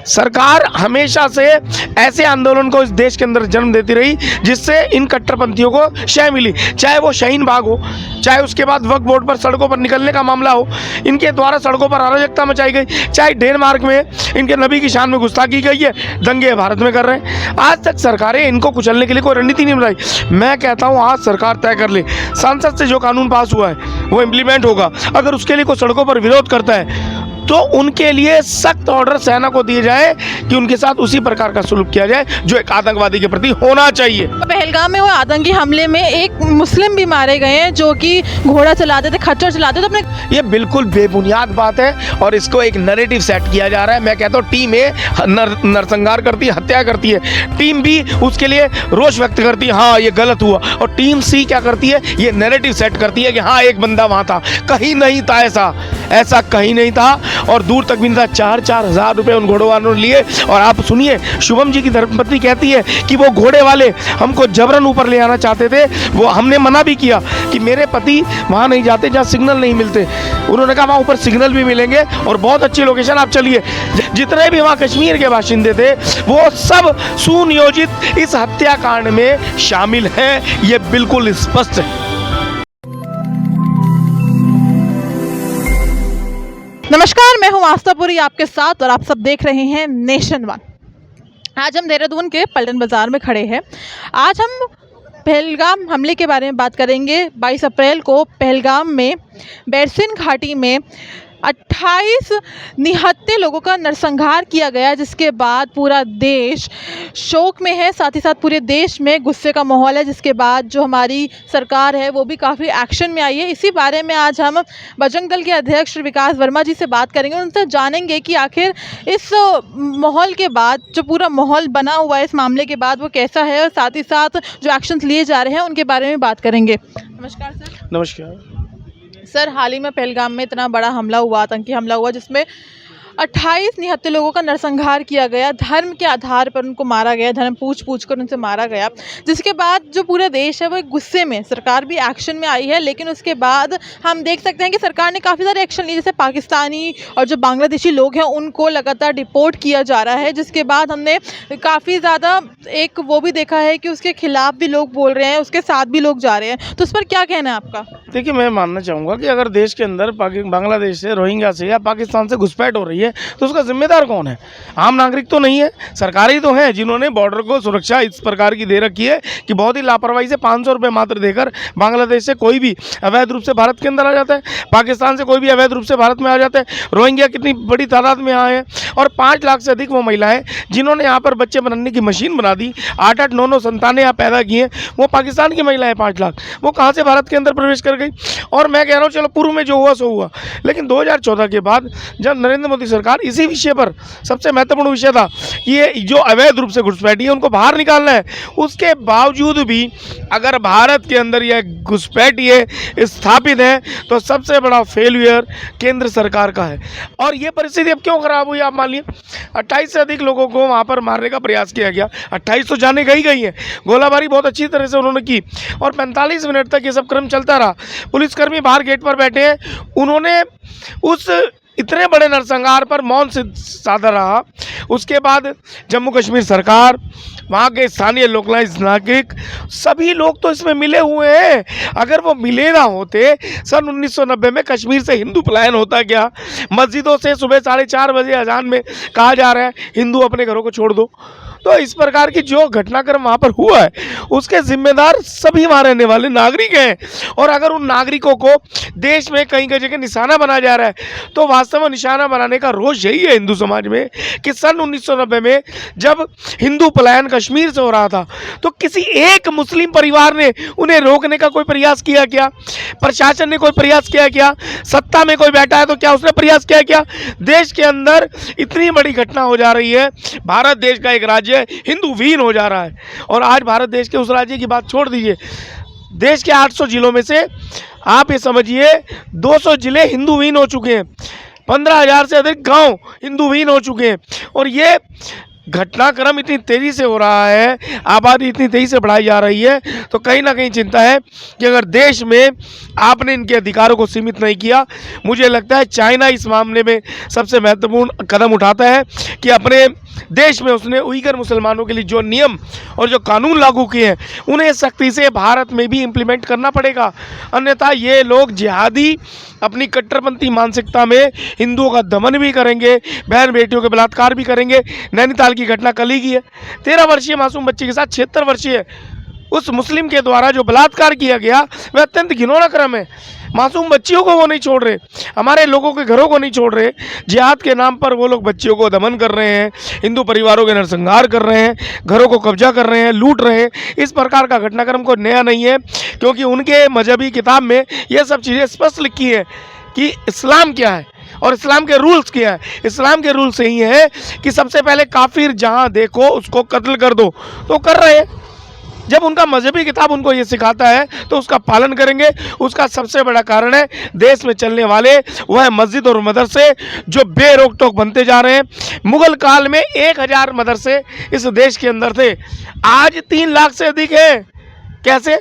सरकार हमेशा से ऐसे आंदोलन को इस देश के अंदर जन्म देती रही जिससे इन कट्टरपंथियों को शय मिली, चाहे वो शाहीन बाग हो, चाहे उसके बाद वक्फ बोर्ड पर सड़कों पर निकलने का मामला हो, इनके द्वारा सड़कों पर अराजकता मचाई गई, चाहे डेनमार्क में इनके नबी की शान में गुस्ताखी गई है, दंगे भारत में कर रहे हैं। आज तक सरकारें इनको कुचलने के लिए कोई रणनीति नहीं बनाई। मैं कहता हूँ आज सरकार तय कर ले, संसद से जो कानून पास हुआ है वो इम्प्लीमेंट होगा। अगर उसके लिए कोई सड़कों पर विरोध करता है तो उनके लिए सख्त ऑर्डर सेना को दिए जाए कि उनके साथ उसी प्रकार का सलूक किया जाए जो एक आतंकवादी के प्रति होना चाहिए। पहलगाम में हुए आतंकी हमले में एक मुस्लिम भी मारे गए हैं जो कि घोड़ा चलाते थे, खच्चर चलाते थे अपने। ये बिल्कुल बेबुनियाद बात है और इसको एक नैरेटिव सेट किया जा रहा है। मैं कहता हूँ टीम ए नरसंहार करती है, हत्या करती है, टीम बी उसके लिए रोष व्यक्त करती है, हाँ ये गलत हुआ, और टीम सी क्या करती है, ये नैरेटिव सेट करती है कि हाँ एक बंदा वहाँ था, कहीं नहीं था ऐसा कहीं नहीं था और दूर तक भी नहीं था। 4-4 हज़ार रुपये उन घोड़े वालों ने लिए। और आप सुनिए, शुभम जी की धर्मपत्नी कहती है कि वो घोड़े वाले हमको जबरन ऊपर ले आना चाहते थे, वो हमने मना भी किया कि मेरे पति वहाँ नहीं जाते जहाँ सिग्नल नहीं मिलते। उन्होंने कहा वहाँ ऊपर सिग्नल भी मिलेंगे और बहुत अच्छी लोकेशन, आप चलिए। जितने भी वहाँ कश्मीर के बाशिंदे थे वो सब सुनियोजित इस हत्याकांड में शामिल हैं, ये बिल्कुल स्पष्ट है। नमस्कार, मैं हूं आस्थापुरी आपके साथ और आप सब देख रहे हैं नेशन वन। आज हम देहरादून के पलटन बाज़ार में खड़े हैं। आज हम पहलगाम हमले के बारे में बात करेंगे। 22 अप्रैल को पहलगाम में बैरसिन घाटी में 28 निहत्थे लोगों का नरसंहार किया गया, जिसके बाद पूरा देश शोक में है, साथ ही साथ पूरे देश में गुस्से का माहौल है, जिसके बाद जो हमारी सरकार है वो भी काफ़ी एक्शन में आई है। इसी बारे में आज हम बजरंग दल के अध्यक्ष विकास वर्मा जी से बात करेंगे, उनसे जानेंगे कि आखिर इस माहौल के बाद जो पूरा माहौल बना हुआ है इस मामले के बाद वो कैसा है, और साथ ही साथ जो एक्शन लिए जा रहे हैं उनके बारे में बात करेंगे। नमस्कार सर। नमस्कार सर, हाल ही में पहलगाम में इतना बड़ा हमला हुआ, आतंकी हमला हुआ, जिसमें 28 निहत्थे लोगों का नरसंहार किया गया, धर्म के आधार पर उनको मारा गया, धर्म पूछ कर उनसे मारा गया, जिसके बाद जो पूरा देश है वो एक गुस्से में, सरकार भी एक्शन में आई है। लेकिन उसके बाद हम देख सकते हैं कि सरकार ने काफ़ी सारे एक्शन लिए, जैसे पाकिस्तानी और जो बांग्लादेशी लोग हैं उनको लगातार डिपोर्ट किया जा रहा है, जिसके बाद हमने काफ़ी ज़्यादा एक वो भी देखा है कि उसके खिलाफ भी लोग बोल रहे हैं, उसके साथ भी लोग जा रहे हैं। तो उस पर क्या कहना है आपका? देखिए, मैं मानना चाहूँगा कि अगर देश के अंदर बांग्लादेश से, रोहिंग्या से या पाकिस्तान से घुसपैठ हो रही है तो उसका जिम्मेदार कौन है? आम नागरिक तो नहीं है, सरकारी तो हैं जिन्होंने बॉर्डर को सुरक्षा इस प्रकार की दे रखी है कि बहुत ही लापरवाही से 500 रुपये मात्र देकर बांग्लादेश से कोई भी अवैध रूप से भारत के अंदर आ जाता है, पाकिस्तान से कोई भी अवैध रूप से भारत में आ जाता है। रोहिंग्या कितनी बड़ी तादाद में आए हैं और 5 लाख से अधिक वो महिलाएं जिन्होंने यहाँ पर बच्चे बनाने की मशीन बना दी, 8-8, 9-9 संतानें यहाँ पैदा की हैं, वो पाकिस्तान की महिलाएं 5 लाख, वो कहाँ से भारत के अंदर प्रवेश कर गई? और मैं कह रहा हूँ चलो पूर्व में जो हुआ सो हुआ, लेकिन 2014 के बाद जब नरेंद्र मोदी सरकार, इसी विषय पर सबसे महत्वपूर्ण विषय था कि ये जो अवैध रूप से घुसपैठी है उनको बाहर निकालना है, उसके बावजूद भी अगर भारत के अंदर यह घुसपैठी स्थापित है तो सबसे बड़ा फेल्यूर केंद्र सरकार का है। और ये परिस्थिति अब क्यों खराब हुई? आप मान लीजिए 28 से अधिक लोगों को वहाँ पर मारने का प्रयास किया गया, 28 तो जाने गई है, गोलाबारी बहुत अच्छी तरह से उन्होंने की और 45 मिनट तक ये सब क्रम चलता रहा। पुलिसकर्मी बाहर गेट पर बैठे हैं, उन्होंने उस इतने बड़े नरसंहार पर मौन से साधा रहा। उसके बाद जम्मू कश्मीर सरकार, वहाँ के स्थानीय लोकलाइज नागरिक, सभी लोग तो इसमें मिले हुए हैं। अगर वो मिले ना होते, सन 1990 में कश्मीर से हिंदू पलायन होता क्या? मस्जिदों से सुबह 4:30 बजे अजान में कहा जा रहा है हिंदू अपने घरों को छोड़ दो। तो इस प्रकार की जो घटनाक्रम वहाँ पर हुआ है उसके जिम्मेदार सभी वहाँ रहने वाले नागरिक हैं। और अगर उन नागरिकों को देश में कहीं कहीं जगह निशाना बनाया जा रहा है तो वास्तव में निशाना बनाने का रोष यही है हिंदू समाज में कि सन 1990 में जब हिंदू पलायन कश्मीर से हो रहा था तो किसी एक मुस्लिम परिवार ने उन्हें रोकने का कोई प्रयास किया क्या? प्रशासन ने कोई प्रयास किया क्या? सत्ता में कोई बैठा है तो क्या उसने प्रयास किया क्या? देश के अंदर इतनी बड़ी घटना हो जा रही है, भारत देश का एक राज्य हिंदू विहीन हो जा रहा है। और आज भारत देश के उस राज्य की बात छोड़ दीजिए, देश के 800 जिलों में से आप ये समझिए 200 जिले हिंदू विहीन हो चुके हैं, 15,000 से अधिक गांव हिंदू विहीन हो चुके हैं। और ये घटनाक्रम इतनी तेज़ी से हो रहा है, आबादी इतनी तेज़ी से बढ़ाई जा रही है, तो कहीं ना कहीं चिंता है कि अगर देश में आपने इनके अधिकारों को सीमित नहीं किया, मुझे लगता है चाइना इस मामले में सबसे महत्वपूर्ण कदम उठाता है कि अपने देश में उसने उइगर मुसलमानों के लिए जो नियम और जो कानून लागू किए हैं उन्हें सख्ती से भारत में भी इम्प्लीमेंट करना पड़ेगा। अन्यथा ये लोग जिहादी अपनी कट्टरपंथी मानसिकता में हिंदुओं का दमन भी करेंगे, बहन बेटियों के बलात्कार भी करेंगे। नैनीताल की घटना कल ही की है, 13 वर्षीय मासूम बच्चे के साथ 76 वर्षीय उस मुस्लिम के द्वारा जो बलात्कार किया गया वह अत्यंत घिनौना क्रम है। मासूम बच्चियों को वो नहीं छोड़ रहे, हमारे लोगों के घरों को नहीं छोड़ रहे, जिहाद के नाम पर वो लोग बच्चियों को दमन कर रहे हैं, हिंदू परिवारों के नरसंहार कर रहे हैं, घरों को कब्जा कर रहे हैं, लूट रहे हैं। इस प्रकार का घटनाक्रम को नया नहीं है, क्योंकि उनके मजहबी किताब में ये सब चीज़ें स्पष्ट लिखी हैं कि इस्लाम क्या है और इस्लाम के रूल्स क्या है। इस्लाम के रूल्स यही है कि सबसे पहले काफिर जहाँ देखो उसको कत्ल कर दो, तो कर रहे हैं। जब उनका मजहबी किताब उनको ये सिखाता है तो उसका पालन करेंगे। उसका सबसे बड़ा कारण है देश में चलने वाले वह मस्जिद और मदरसे जो बेरोक टोक बनते जा रहे हैं। मुगल काल में 1000 मदरसे इस देश के अंदर थे, आज 3 लाख से अधिक है। कैसे?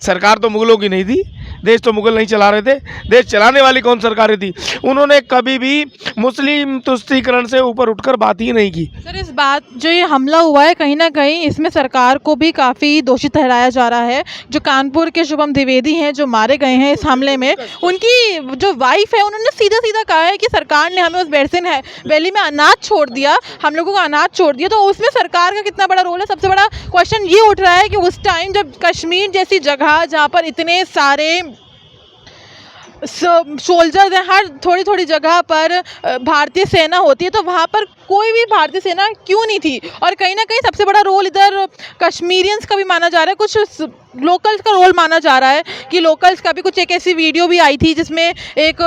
सरकार तो मुगलों की नहीं थी, देश तो मुगल नहीं चला रहे थे, देश चलाने वाली कौन सरकारें थी? उन्होंने कभी भी मुस्लिम तुष्टीकरण से ऊपर उठकर बात ही नहीं की। सर, इस बात जो ये हमला हुआ है कहीं ना कहीं इसमें सरकार को भी काफ़ी दोषी ठहराया जा रहा है। जो कानपुर के शुभम द्विवेदी हैं जो मारे गए हैं इस हमले में, उनकी जो वाइफ है उन्होंने सीधा सीधा कहा है कि सरकार ने हमें उस बेरसिन है वैली में अनाज छोड़ दिया, हम लोगों को अनाज छोड़ दिया। तो उसमें सरकार का कितना बड़ा रोल है? सबसे बड़ा क्वेश्चन ये उठ रहा है कि उस टाइम जब कश्मीर जैसी जगह जहाँ पर इतने सारे सोल्जर्स हैं, हर थोड़ी थोड़ी जगह पर भारतीय सेना होती है, तो वहाँ पर कोई भी भारतीय सेना क्यों नहीं थी? और कहीं ना कहीं सबसे बड़ा रोल इधर कश्मीरियंस का भी माना जा रहा है, कुछ लोकल्स का रोल माना जा रहा है कि लोकल्स का भी कुछ एक ऐसी वीडियो भी आई थी जिसमें एक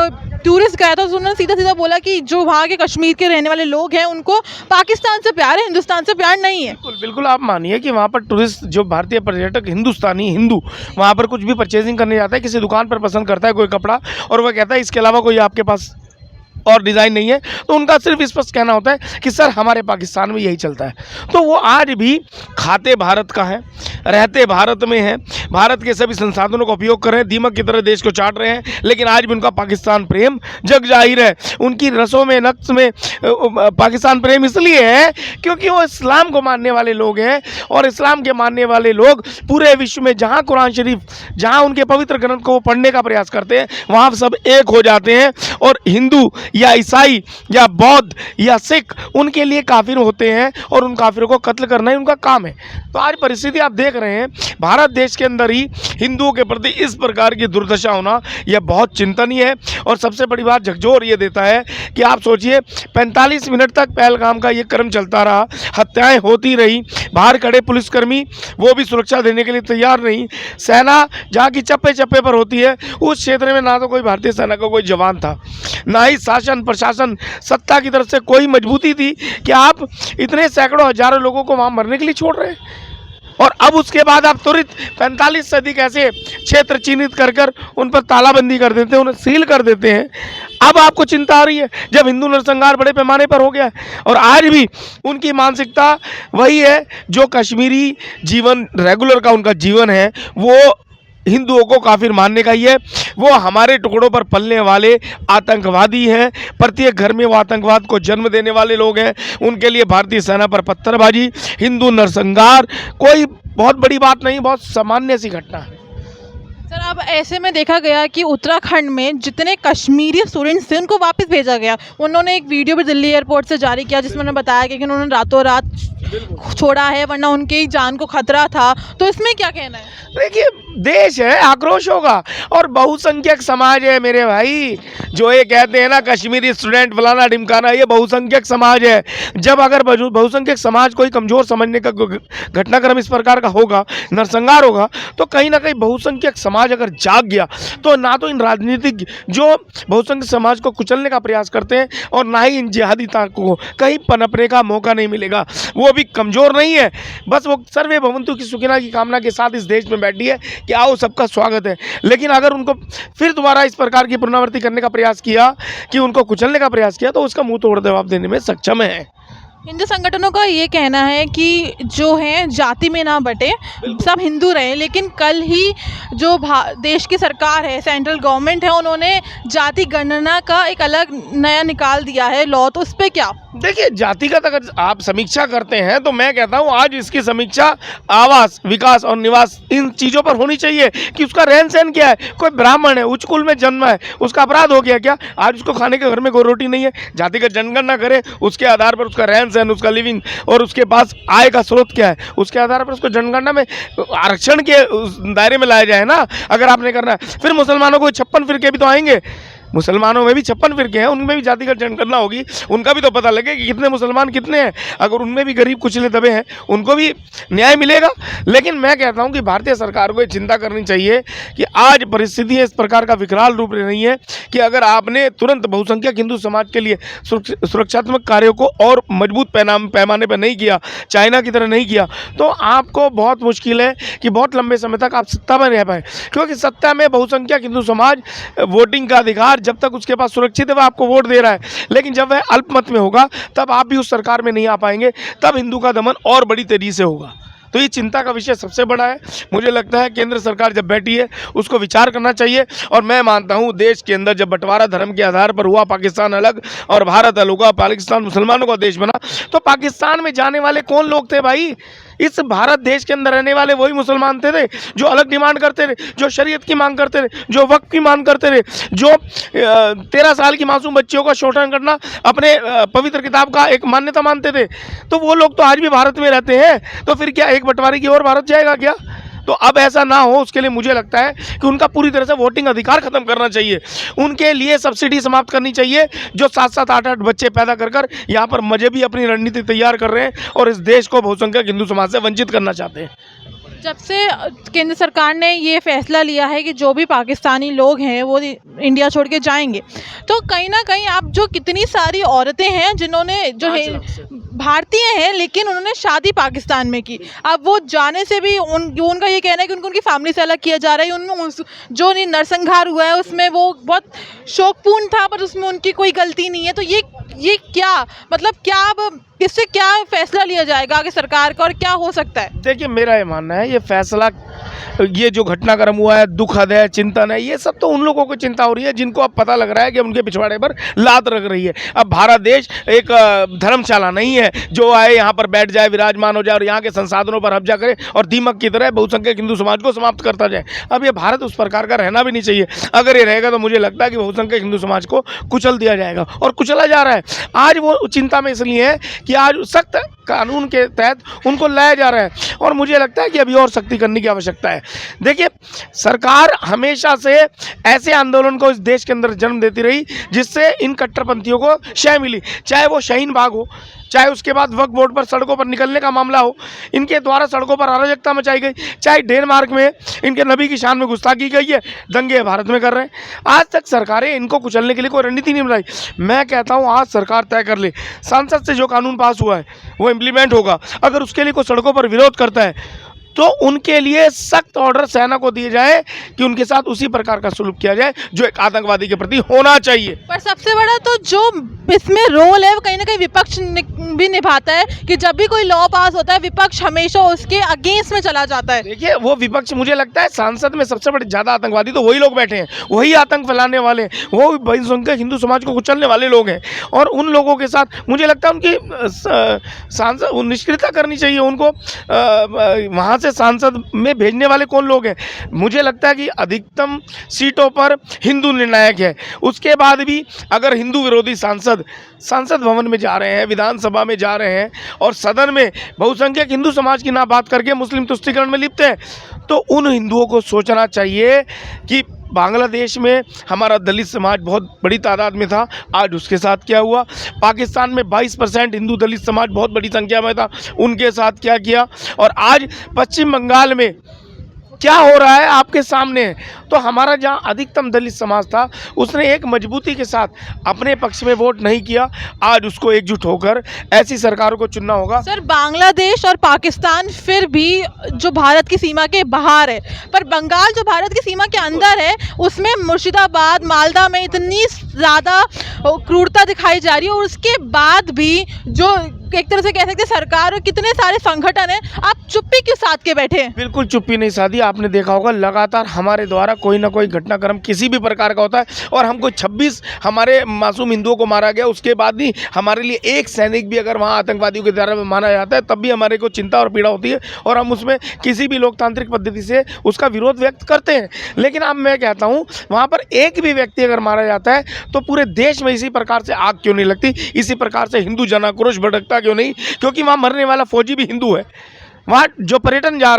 टूरिस्ट गया था, उन्होंने सीधा सीधा बोला कि जो वहाँ के कश्मीर के रहने वाले लोग हैं उनको पाकिस्तान से प्यार है, हिंदुस्तान से प्यार नहीं है। बिल्कुल बिल्कुल, आप मानिए कि वहाँ पर टूरिस्ट जो भारतीय पर्यटक हिंदुस्तानी हिंदू वहाँ पर कुछ भी परचेजिंग करने जाता है, किसी दुकान पर पसंद करता है कोई कपड़ा और वह कहता है इसके अलावा कोई आपके पास और डिज़ाइन नहीं है, तो उनका सिर्फ स्पष्ट कहना होता है कि सर हमारे पाकिस्तान में यही चलता है। तो वो आज भी खाते भारत का है, रहते भारत में हैं, भारत के सभी संसाधनों का उपयोग कर रहे हैं, दीमक की तरह देश को चाट रहे हैं, लेकिन आज भी उनका पाकिस्तान प्रेम जग जाहिर है। उनकी रसों में नक्श में पाकिस्तान प्रेम इसलिए है क्योंकि वो इस्लाम को मानने वाले लोग हैं, और इस्लाम के मानने वाले लोग पूरे विश्व में जहाँ कुरान शरीफ, जहाँ उनके पवित्र ग्रंथ को वो पढ़ने का प्रयास करते हैं वहाँ सब एक हो जाते हैं। और हिंदू या ईसाई या बौद्ध या सिख उनके लिए काफिर होते हैं और उन काफिरों को कत्ल करना ही उनका काम है। तो आज परिस्थिति आप देख रहे हैं भारत देश के अंदर ही हिंदुओं के प्रति इस प्रकार की दुर्दशा होना यह बहुत चिंतनीय है। और सबसे बड़ी बात झकझोर ये देता है कि आप सोचिए 45 मिनट तक पहलगाम का ये क्रम चलता रहा, हत्याएं होती रही, बाहर खड़े पुलिसकर्मी वो भी सुरक्षा देने के लिए तैयार नहीं, सेना जहाँ की चप्पे चप्पे पर होती है उस क्षेत्र में ना तो कोई भारतीय सेना का कोई जवान था, ना ही शासन प्रशासन सत्ता की तरफ से कोई मजबूती थी कि आप इतने सैकड़ों हजारों लोगों को वहां मरने के लिए छोड़ रहे हैं। और अब उसके बाद आप तुरंत 45 से अधिक ऐसे क्षेत्र चिन्हित कर कर उन पर तालाबंदी कर देते हैं, उन्हें सील कर देते हैं। अब आपको चिंता आ रही है जब हिंदू नरसंहार बड़े पैमाने पर हो गया है। और आज भी उनकी मानसिकता वही है जो कश्मीरी जीवन रेगुलर का उनका जीवन है, वो हिंदुओं को काफिर मानने का ही है। वो हमारे टुकड़ों पर पलने वाले आतंकवादी हैं, प्रत्येक घर में वो आतंकवाद को जन्म देने वाले लोग हैं। उनके लिए भारतीय सेना पर पत्थरबाजी, हिंदू नरसंहार कोई बहुत बड़ी बात नहीं, बहुत सामान्य सी घटना है। सर, अब ऐसे में देखा गया कि उत्तराखंड में जितने कश्मीरी स्टूडेंट्स थे उनको वापस भेजा गया। उन्होंने एक वीडियो भी दिल्ली एयरपोर्ट से जारी किया जिसमें उन्होंने बताया कि उन्होंने रातों रात छोड़ा है वरना उनकी जान को खतरा था। तो इसमें क्या कहना है? देखिए देश है, आक्रोश होगा। और बहुसंख्यक समाज है मेरे भाई, जो ये कहते हैं ना कश्मीरी स्टूडेंट फलाना ढिमकाना, ये बहुसंख्यक समाज है। जब अगर बहुसंख्यक समाज कोई कमजोर समझने का घटनाक्रम इस प्रकार का होगा, नरसंहार होगा, तो कहीं ना कहीं बहुसंख्यक समाज अगर जाग गया तो ना तो इन राजनीतिक जो बहुसंख्यक समाज को कुचलने का प्रयास करते हैं और ना ही इन जिहादी ताकतों को कहीं पनपने का मौका नहीं मिलेगा। वो भी कमजोर नहीं है, बस वो सर्वे भवंतु की सुखिना की कामना के साथ इस देश में बैठी है कि आओ सबका स्वागत है। लेकिन अगर उनको फिर दोबारा इस प्रकार की पुनरावृत्ति करने का प्रयास किया कि उनको कुचलने का प्रयास किया तो उसका मुंह तोड़ जवाब देने में सक्षम है। हिंदू संगठनों का ये कहना है कि जो है जाति में ना बटे, सब हिंदू रहे, लेकिन कल ही जो देश की सरकार है, सेंट्रल गवर्नमेंट है, उन्होंने जाति गणना का एक अलग नया निकाल दिया है लॉ, तो उस पर क्या? देखिए, जातिगत अगर आप समीक्षा करते हैं तो मैं कहता हूं आज इसकी समीक्षा आवास, विकास और निवास इन चीज़ों पर होनी चाहिए कि उसका रहन सहन क्या है। कोई ब्राह्मण है, उच्च कुल में जन्मा है, उसका अपराध हो गया क्या? आज उसको खाने के घर में कोई रोटी नहीं है, जातिगत जनगणना करे, उसके आधार पर उसका रहन सहन, उसका लिविंग और उसके पास आय का स्रोत क्या है, उसके आधार पर उसको जनगणना में आरक्षण के उस दायरे में लाया जाए ना, अगर आपने करना है। फिर मुसलमानों को 56 फिरके भी तो आएंगे, मुसलमानों में भी 56 फिरके हैं, उनमें भी जातिगत जनगणना होगी, उनका भी तो पता लगे कि कितने मुसलमान कितने हैं। अगर उनमें भी गरीब कुचले दबे हैं, उनको भी न्याय मिलेगा। लेकिन मैं कहता हूं कि भारतीय सरकार को ये चिंता करनी चाहिए कि आज परिस्थिति इस प्रकार का विकराल रूप ले रही है कि अगर आपने तुरंत बहुसंख्यक हिंदू समाज के लिए सुरक्षात्मक कार्यों को और मजबूत पैमाने पर नहीं किया, चाइना की तरह नहीं किया, तो आपको बहुत मुश्किल है कि बहुत लंबे समय तक आप सत्ता में रह पाए। क्योंकि सत्ता में बहुसंख्यक हिंदू समाज वोटिंग का अधिकार जब तक उसके पास सुरक्षित है वह आपको वोट दे रहा है, लेकिन जब वह अल्पमत में होगा तब आप भी उस सरकार में नहीं आ पाएंगे, तब हिंदू का दमन और बड़ी तेजी से होगा। तो ये चिंता का विषय सबसे बड़ा है। मुझे लगता है केंद्र सरकार जब बैठी है उसको विचार करना चाहिए। और मैं मानता हूँ देश के अंदर जब बंटवारा धर्म के आधार पर हुआ, पाकिस्तान अलग और भारत अलग हुआ, पाकिस्तान मुसलमानों का देश बना, तो पाकिस्तान में जाने वाले कौन लोग थे भाई? इस भारत देश के अंदर रहने वाले वही मुसलमान थे जो अलग डिमांड करते थे, जो शरीयत की मांग करते थे, जो वक्फ की मांग करते थे, जो 13 साल की मासूम बच्चियों का शोषण करना अपने पवित्र किताब का एक मान्यता मानते थे। तो वो लोग तो आज भी भारत में रहते हैं, तो फिर क्या एक बंटवारे की ओर भारत जाएगा क्या? तो अब ऐसा ना हो, उसके लिए मुझे लगता है कि उनका पूरी तरह से वोटिंग अधिकार खत्म करना चाहिए। उनके लिए सब्सिडी समाप्त करनी चाहिए, जो 7-7, 8-8 बच्चे पैदा कर यहाँ पर मजहबी अपनी रणनीति तैयार कर रहे हैं और इस देश को बहुसंख्यक हिंदू समाज से वंचित करना चाहते हैं। जब से केंद्र सरकार ने ये फैसला लिया है कि जो भी पाकिस्तानी लोग हैं वो इंडिया छोड़ के जाएंगे, तो कहीं ना कहीं आप जो कितनी सारी औरतें हैं जिन्होंने जो है भारतीय हैं लेकिन उन्होंने शादी पाकिस्तान में की, अब वो जाने से भी उनका ये कहना है कि उनकी फैमिली से अलग किया जा रहा है। जो नरसंहार हुआ है उसमें वो बहुत शोकपूर्ण था, पर उसमें उनकी कोई गलती नहीं है। तो ये क्या मतलब, क्या अब इससे क्या फैसला लिया जाएगा आगे सरकार का और क्या हो सकता है? देखिए, मेरा ये मानना है ये फैसला, ये जो घटनाक्रम हुआ है दुखद है, चिंतन है, ये सब तो उन लोगों को चिंता हो रही है जिनको अब पता लग रहा है कि उनके पिछवाड़े पर लात रख रही है। अब भारत देश एक धर्मशाला नहीं है जो आए यहाँ पर बैठ जाए, विराजमान हो जाए और यहाँ के संसाधनों पर कब्जा करे और दीमक की तरह बहुसंख्यक हिंदू समाज को समाप्त करता जाए। अब ये भारत उस प्रकार का रहना भी नहीं चाहिए। अगर ये रहेगा तो मुझे लगता है कि बहुसंख्यक हिंदू समाज को कुचल दिया जाएगा और कुचला जा रहा है। आज वो चिंता में इसलिए है कि आज सख्त कानून के तहत उनको लाया जा रहा है और मुझे लगता है कि अभी और सख्ती करने की आवश्यकता है। देखिए, सरकार हमेशा से ऐसे आंदोलन को इस देश के अंदर जन्म देती रही जिससे इन कट्टरपंथियों को शय मिली, चाहे वो शाहीन बाग हो, चाहे उसके बाद वक्फ बोर्ड पर सड़कों पर निकलने का मामला हो, इनके द्वारा सड़कों पर अराजकता मचाई गई, चाहे डेनमार्क में इनके नबी की शान में गुस्ताखी गई है, दंगे भारत में कर रहे हैं। आज तक सरकारें इनको कुचलने के लिए कोई रणनीति नहीं बनाई। मैं कहता हूं आज सरकार तय कर ले, संसद से जो कानून पास हुआ है वो इम्प्लीमेंट होगा। अगर उसके लिए कोई सड़कों पर विरोध करता है तो उनके लिए सख्त ऑर्डर सेना को दिए जाए कि उनके साथ उसी प्रकार का सलूक किया जाए जो एक आतंकवादी के प्रति होना चाहिए। पर सबसे बड़ा तो जो इसमें रोल है वो कहीं ना कहीं विपक्ष भी निभाता है कि जब भी कोई लॉ पास होता है विपक्ष हमेशा उसके अगेंस्ट में चला जाता है। देखिए, वो विपक्ष, मुझे लगता है सांसद में सबसे बड़े ज़्यादा आतंकवादी तो वही लोग बैठे हैं, वही आतंक फैलाने वाले, वो बहुसंख्यक हिंदू समाज को कुचलने वाले लोग हैं। और उन लोगों के साथ मुझे लगता है उनकी सांसद निष्क्रियता करनी चाहिए। उनको वहाँ से सांसद में भेजने वाले कौन लोग हैं? मुझे लगता है कि अधिकतम सीटों पर हिंदू निर्णायक है। उसके बाद भी अगर हिंदू विरोधी सांसद भवन में जा रहे हैं, विधानसभा में जा रहे हैं और सदन में बहुसंख्यक हिंदू समाज की ना बात करके मुस्लिम तुष्टीकरण में लिप्त हैं, तो उन हिंदुओं को सोचना चाहिए कि बांग्लादेश में हमारा दलित समाज बहुत बड़ी तादाद में था, आज उसके साथ क्या हुआ। पाकिस्तान में 22% हिंदू दलित समाज बहुत बड़ी संख्या में था, उनके साथ क्या किया। और आज पश्चिम बंगाल में क्या हो रहा है आपके सामने। तो हमारा जहां अधिकतम दलित समाज था उसने एक मजबूती के साथ अपने पक्ष में वोट नहीं किया। आज उसको एकजुट होकर ऐसी सरकारों को चुनना होगा। सर, बांग्लादेश और पाकिस्तान फिर भी जो भारत की सीमा के बाहर है, पर बंगाल जो भारत की सीमा के अंदर है उसमें मुर्शिदाबाद, मालदा में इतनी ज़्यादा क्रूरता दिखाई जा रही है और उसके बाद भी जो एक तरह से कह सकते हैं सरकार और कितने सारे संगठन हैं, आप चुप्पी क्यों साध के बैठे हैं? बिल्कुल चुप्पी नहीं साधी। आपने देखा होगा लगातार हमारे द्वारा कोई ना कोई घटनाक्रम किसी भी प्रकार का होता है, और हमको 26 हमारे मासूम हिंदुओं को मारा गया, उसके बाद भी हमारे लिए एक सैनिक भी अगर वहाँ आतंकवादियों के दायरे में माना जाता है तब भी हमारे को चिंता और पीड़ा होती है, और हम उसमें किसी भी लोकतांत्रिक पद्धति से उसका विरोध व्यक्त करते हैं। लेकिन अब मैं कहता हूँ वहाँ पर एक भी व्यक्ति अगर मारा जाता है तो पूरे देश में इसी प्रकार से आग क्यों नहीं लगती, इसी प्रकार से हिंदू जनाक्रोश भड़कता क्यों नहीं? क्योंकि वहाँ मरने वाला फौजी भी हिंदू है, वहाँ जो पर्यटक जा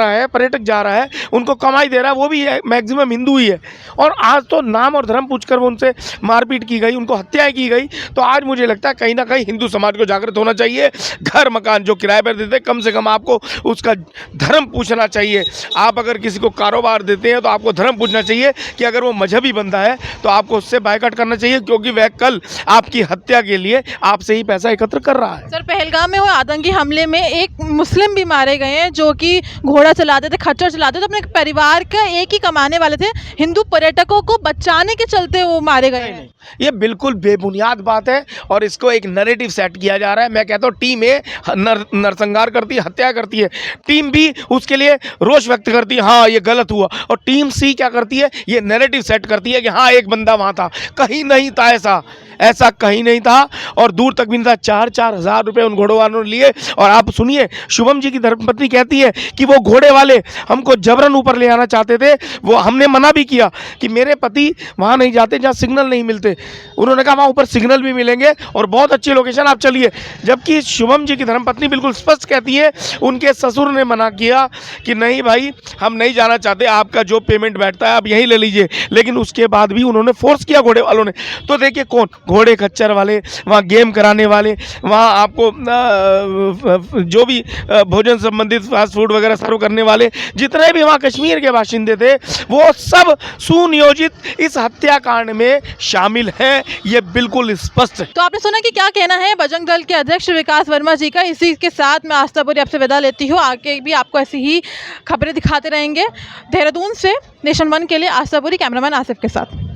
रहा है उनको कमाई दे रहा है वो भी मैक्सिमम हिंदू ही है। और आज तो नाम और धर्म पूछकर वो उनसे मारपीट की गई, उनको हत्याएं की गई। तो आज मुझे लगता है कहीं ना कहीं हिंदू समाज को जागृत होना चाहिए। घर मकान जो किराए पर देते हैं कम से कम आपको उसका धर्म पूछना चाहिए। आप अगर किसी को कारोबार देते हैं तो आपको धर्म पूछना चाहिए कि अगर वो मजहबी बंदा है तो आपको उससे बायकॉट करना चाहिए, क्योंकि वह कल आपकी हत्या के लिए आपसे ही पैसा एकत्र कर रहा है। सर, पहलगाम में हुए आतंकी हमले में एक मुस्लिम भी मारे गए हैं जो कि घोड़ा चलाते थे, खच्चर चलाते थे, अपने परिवार का एक ही कमाने वाले थे। हिंदू पर्यटकों को बचाने के चलते वो मारे गए हैं। ये बिल्कुल बेबुनियाद बात है और इसको एक नैरेटिव सेट किया जा रहा है। मैं कहता हूँ टीम ए नरसंहार करती है, हत्या करती है, टीम बी उसके लिए रोष व्यक्त करती है, हाँ ये गलत हुआ, और टीम सी क्या करती है, ये नैरेटिव सेट करती है कि हाँ एक बंदा वहाँ था। कहीं नहीं था ऐसा कहीं नहीं था, और दूर तक भी नहीं था। 4-4 हज़ार रुपये उन घोड़ों वालों ने लिए। और आप सुनिए, शुभम जी की धर्मपत्नी कहती है कि वो घोड़े वाले हमको जबरन ऊपर ले आना चाहते थे, वो हमने मना भी किया कि मेरे पति वहाँ नहीं जाते जहाँ सिग्नल नहीं मिलते। उन्होंने कहा वहाँ ऊपर सिग्नल भी मिलेंगे और बहुत अच्छी लोकेशन, आप चलिए। जबकि शुभम जी की धर्मपत्नी बिल्कुल स्पष्ट कहती है उनके ससुर ने मना किया कि नहीं भाई हम नहीं जाना चाहते, आपका जो पेमेंट बैठता है आप यहीं ले लीजिए। लेकिन उसके बाद भी उन्होंने फोर्स किया घोड़े वालों ने। तो देखिए कौन, घोड़े खच्चर वाले, वहाँ गेम कराने वाले, वहाँ आपको जो भी भोजन संबंधित फास्ट फूड वगैरह सर्व करने वाले, जितने भी वहाँ कश्मीर के बाशिंदे थे वो सब सुनियोजित इस हत्याकांड में शामिल हैं, ये बिल्कुल स्पष्ट है। तो आपने सुना कि क्या कहना है बजरंग दल के अध्यक्ष विकास वर्मा जी का। इसी के साथ मैं आस्था पुरी आपसे विदा लेती हूँ। आगे भी आपको ऐसी ही खबरें दिखाते रहेंगे। देहरादून से नेशन वन के लिए आस्था पुरी, कैमरामैन आसिफ के साथ।